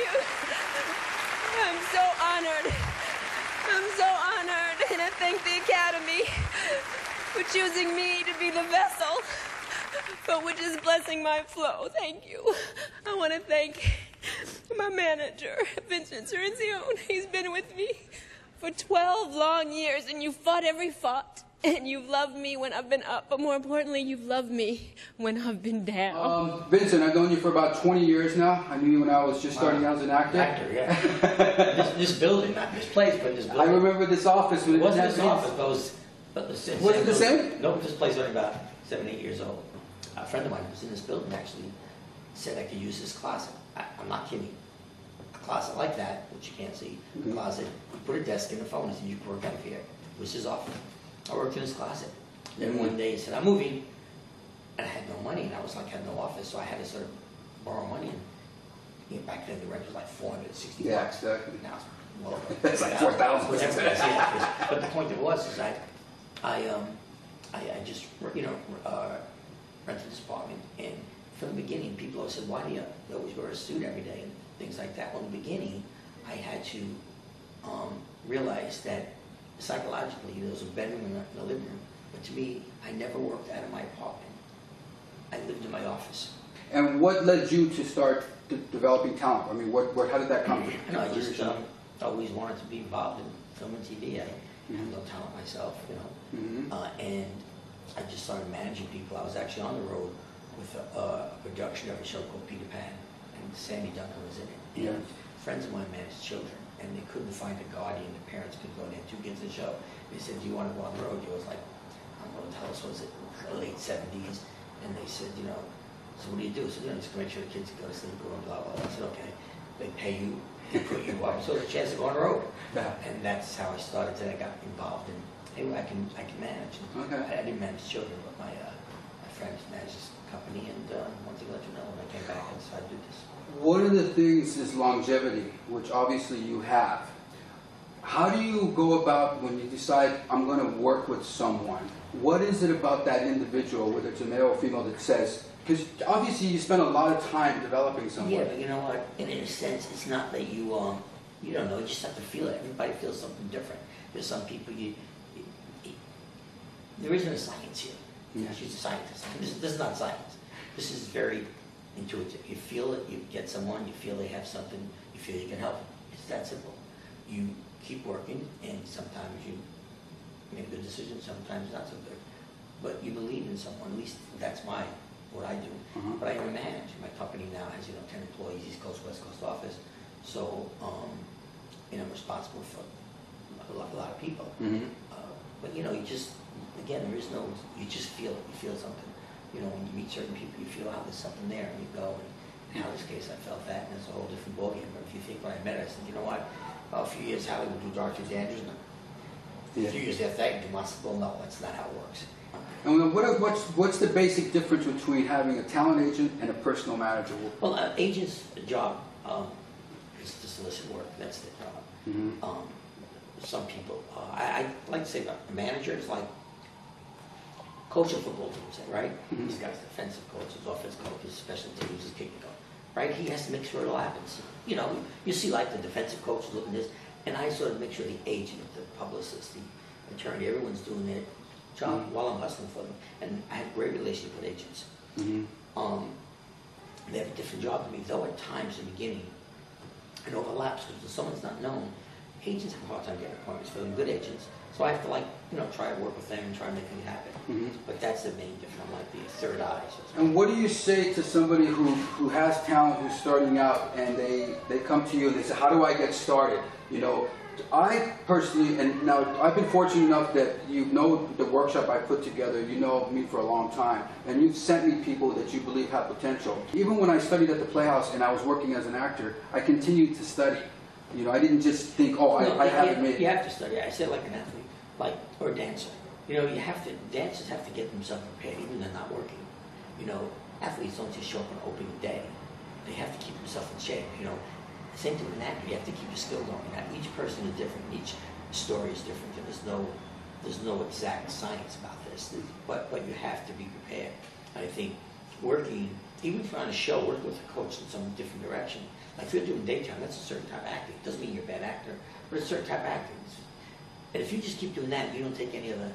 I'm so honored. I'm so honored, and I thank the Academy for choosing me to be the vessel for which is blessing my flow. Thank you. I want to thank my manager, Vincent Cirrincione. He's been with me for 12 long years, and you fought every fight. And you've loved me when I've been up, but more importantly, you've loved me when I've been down. Vincent, I've known you for about 20 years now. I knew you when I was just starting out as an actor. Actor, yeah. this building, not this place, but this building. I remember this office when it wasn't this office, but was it the same? No, this place was only about 7, 8 years old. A friend of mine who was in this building actually said I could use this closet. I'm not kidding. A closet like that, which you can't see, a closet, you put a desk in the phone and said, you can work out of here. It was his office. I worked in his closet. Then one day he said, I'm moving. And I had no money, and I was like, I had no office, so I had to sort of borrow money. And back then the rent was like $460. Yeah, exactly. Now it's well over. It's like 4,000. But the point of it was, is I just, rented this apartment, and from the beginning, people always said, why do you always wear a suit every day, and things like that. Well, in the beginning, I had to realize that psychologically, there was a bedroom and a living room, but to me, I never worked out of my apartment. I lived in my office. And what led you to start developing talent? I mean, how did that come? I just always wanted to be involved in film and TV. I have no talent myself, and I just started managing people. I was actually on the road with a production of a show called Peter Pan, and Sammy Duncan was in it. And friends of mine managed children, and they couldn't find a guardian. The parents could go. They had 2 kids in the show. They said, do you want to go on the road? I was like, I don't know what the hell was it, the late 70s. And they said, so what do you do? I said, just to make sure the kids go to sleep, go and blah, blah, blah. I said, okay. They pay you, they put you up. So there's a chance to go on the road. And that's how I started. Then I got involved in, hey, I can manage. I didn't manage children, but my friends managed this company, and wanted to let you know when I came back and decided to do this. One of the things is longevity, which obviously you have. How do you go about when you decide, I'm going to work with someone? What is it about that individual, whether it's a male or female, that says, because obviously you spend a lot of time developing someone. Yeah, but you know what, in a sense, it's not that you don't know, you just have to feel it. Everybody feels something different. There's some people, there isn't a science here. She's a scientist. This is not science. This is very intuitive. You feel it, you get someone, you feel they have something, you feel you can help them. It's that simple. You keep working, and sometimes you make a good decision, sometimes not so good. But you believe in someone, at least that's what I do. But I am a manager. My company now has 10 employees, East Coast, West Coast office. So I'm responsible for a lot of people. But you just, again, there is no, you just feel it, you feel something. When you meet certain people, you feel how there's something there, and you go, and in this case, I felt that, and it's a whole different ballgame. But if you think when I met her, I said, you know what, a few years, Hollywood do Dr. Andrews, and a few years after that, you do Monster. Well, no, that's not how it works. And what's the basic difference between having a talent agent and a personal manager? Well, an agent's job is to solicit work. That's their job. Some people, I like to say a manager is like coach of football team, say, right? He's got defensive coaches, offensive coaches, special teams, his kicking coach, right? He has to make sure it all happens. You see like the defensive coach looking at this, and I sort of make sure the agent, the publicist, the attorney, everyone's doing their job while I'm hustling for them. And I have a great relationship with agents. They have a different job than me, though at times in the beginning it overlaps, because if someone's not known, agents have a hard time getting appointments for them, good agents. So I have to try to work with them and try to make things happen. But that's the main difference. I'm like the third eye. So and what do you say to somebody who has talent, who's starting out, and they come to you and they say, how do I get started? I personally, and now I've been fortunate enough that the workshop I put together, me for a long time, and you've sent me people that you believe have potential. Even when I studied at the Playhouse and I was working as an actor, I continued to study. I didn't just think, I haven't made it. You have to study. I said like an athlete, or a dancer. Dancers have to get themselves prepared, even when they're not working. Athletes don't just show up on opening day. They have to keep themselves in shape. Same thing with an actor. You have to keep your skill going. Now, each person is different. Each story is different. There's no exact science about this. But you have to be prepared. I think working even if you're on a show, work with a coach in some different direction. Like if you're doing daytime, that's a certain type of acting. It doesn't mean you're a bad actor, but it's a certain type of acting. And if you just keep doing that, you don't take any other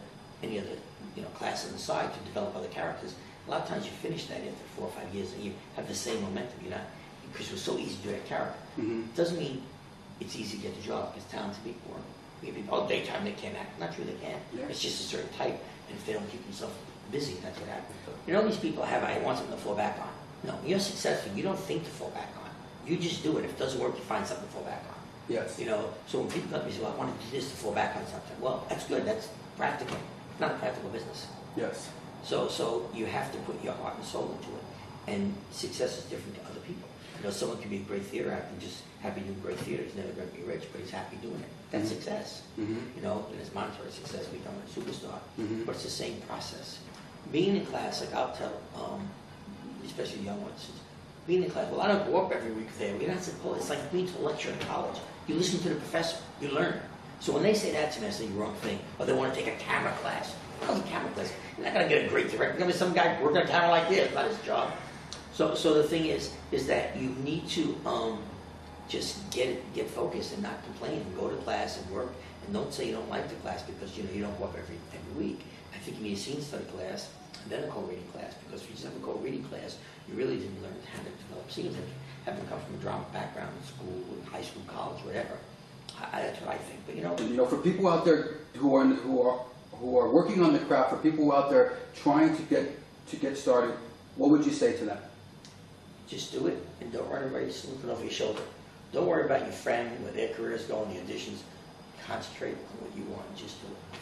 class on the side to develop other characters. A lot of times you finish that after 4 or 5 years, and you have the same momentum. You're not, because it was so easy to do that character. It doesn't mean it's easy to get the job, because talented people are. Maybe all daytime they can't act. Not true, they can. Yeah. It's just a certain type, and if they don't keep themselves busy, that's what happens. You know, these people have, I want something to fall back on. No, when you're successful, you don't think to fall back on. You just do it. If it doesn't work, you find something to fall back on. Yes. You know, so when people come to me and say, well, I want to do this to fall back on something. Well, that's good. That's practical. It's not a practical business. Yes. So you have to put your heart and soul into it. And success is different to other people. You know, someone can be a great theater actor and just happy doing great theater. He's never going to be rich, but he's happy doing it. That's success. You know, and it's monetary success, becoming a superstar. But it's the same process. Being in class, like I'll tell, especially young ones, being in class, well, I don't go up every week there. We're not supposed, it's like being to a lecture in college. You listen to the professor, you learn. So when they say that to me, I say, you're wrong thing. Or they want to take a camera class. How's a camera class? You're not going to get a great director. There's some guy working on a camera like this, not his job. So the thing is that you need to just get focused and not complain and go to class and work. And don't say you don't like the class because you don't go up every week. I think you need a scene study class and then a co-reading class, because if you just have a co-reading class, you really didn't learn how to develop scenes. Having come from a drama background in school, high school, college, whatever. That's what I think. But you know, for people out there who are working on the craft, for people out there trying to get started, what would you say to them? Just do it, and don't run everybody looking over your shoulder. Don't worry about your friend, where their careers go, and the auditions. Concentrate on what you want, and just do it.